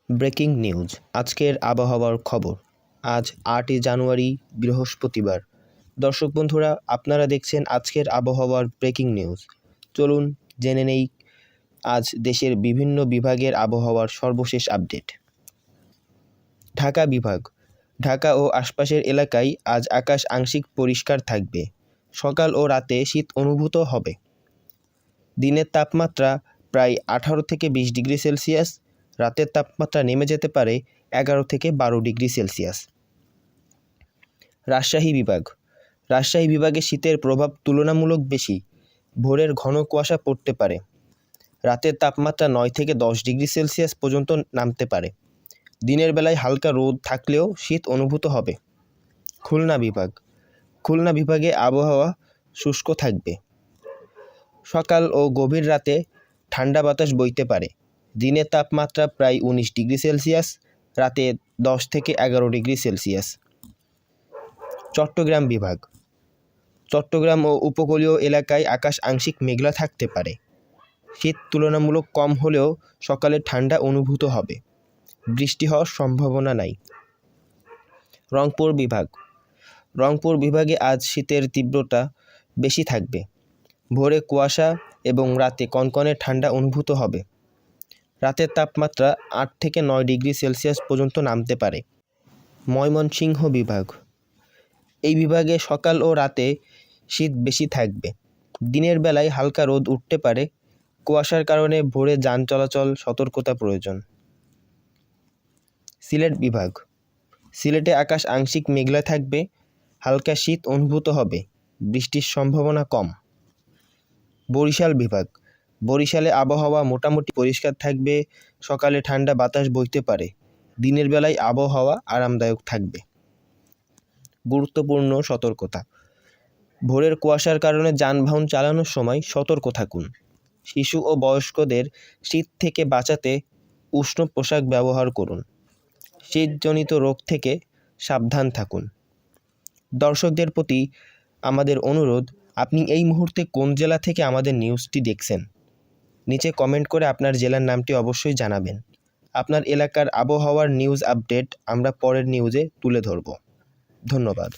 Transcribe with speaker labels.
Speaker 1: Breaking news, আজকের আবহাওয়ার খবর। আজ 8ই জানুয়ারি, বৃহস্পতিবার। দর্শক বন্ধুরা, আপনারা দেখছেন আজকের আবহাওয়ার ব্রেকিং নিউজ। চলুন জেনে নেই আজ দেশের বিভিন্ন বিভাগের আবহাওয়ার সর্বশেষ আপডেট। ঢাকা বিভাগ। ঢাকা ও আশপাশের এলাকায় আজ আকাশ আংশিক পরিষ্কার থাকবে। সকাল ও রাতে শীত অনুভূত হবে। দিনের তাপমাত্রা প্রায় 18 থেকে 20 ডিগ্রি সেলসিয়াস, রাতের তাপমাত্রা নেমে যেতে পারে 11 থেকে 12 ডিগ্রি সেলসিয়াস। রাজশাহী বিভাগ। রাজশাহী বিভাগে শীতের প্রভাব তুলনামূলক বেশি। ভোরের ঘন কুয়াশা পড়তে পারে। রাতের তাপমাত্রা 9 থেকে 10 ডিগ্রি সেলসিয়াস পর্যন্ত নামতে পারে। দিনের বেলায় হালকা রোদ থাকলেও শীত অনুভূত হবে। খুলনা বিভাগ। খুলনা বিভাগে আবহাওয়া শুষ্ক থাকবে। সকাল ও গভীর রাতে ঠান্ডা বাতাস বইতে পারে। দিনের তাপমাত্রা প্রায় 19 ডিগ্রি সেলসিয়াস, রাতে 10 থেকে 11 ডিগ্রি সেলসিয়াস। চট্টগ্রাম বিভাগ। চট্টগ্রাম ও উপকূলীয় এলাকায় আকাশ আংশিক মেঘলা থাকতে পারে। শীত তুলনামূলক কম হলেও সকালে ঠান্ডা অনুভূত হবে। বৃষ্টি হওয়ার সম্ভাবনা নাই। রংপুর বিভাগ। রংপুর বিভাগে আজ শীতের তীব্রতা বেশি থাকবে। ভোরে কুয়াশা এবং রাতে কনকনে ঠান্ডা অনুভূত হবে। রাতের তাপমাত্রা 8 থেকে 9 ডিগ্রি সেলসিয়াস পর্যন্ত নামতে পারে। ময়মনসিংহ বিভাগ। এই বিভাগে সকাল ও রাতে শীত বেশি থাকবে। দিনের বেলায় হালকা রোদ উঠতে পারে। কুয়াশার কারণে ভোরে যান চলাচল সতর্কতা প্রয়োজন। সিলেট বিভাগ। সিলেটে আকাশ আংশিক মেঘলা থাকবে। হালকা শীত অনুভূত হবে। বৃষ্টির সম্ভাবনা কম। বরিশাল বিভাগ। বরিশালে আবহাওয়া মোটামুটি পরিষ্কার থাকবে। সকালে ঠান্ডা বাতাস বইতে পারে। দিনের বেলায় আবহাওয়া আরামদায়ক থাকবে। গুরুত্বপূর্ণ সতর্কতা। ভোরের কুয়াশার কারণে যানবাহন চালানোর সময় সতর্ক থাকুন। শিশু ও বয়স্কদের শীত থেকে বাঁচাতে উষ্ণ পোশাক ব্যবহার করুন। শীতজনিত রোগ থেকে সাবধান থাকুন। দর্শকদের প্রতি আমাদের অনুরোধ, আপনি এই মুহূর্তে কোন জেলা থেকে আমাদের নিউজটি দেখছেন? নিচে কমেন্ট করে আপনার জেলার নামটি অবশ্যই জানাবেন। আপনার এলাকার আবহাওয়ার নিউজ আপডেট আমরা পরের নিউজে তুলে ধরব। ধন্যবাদ।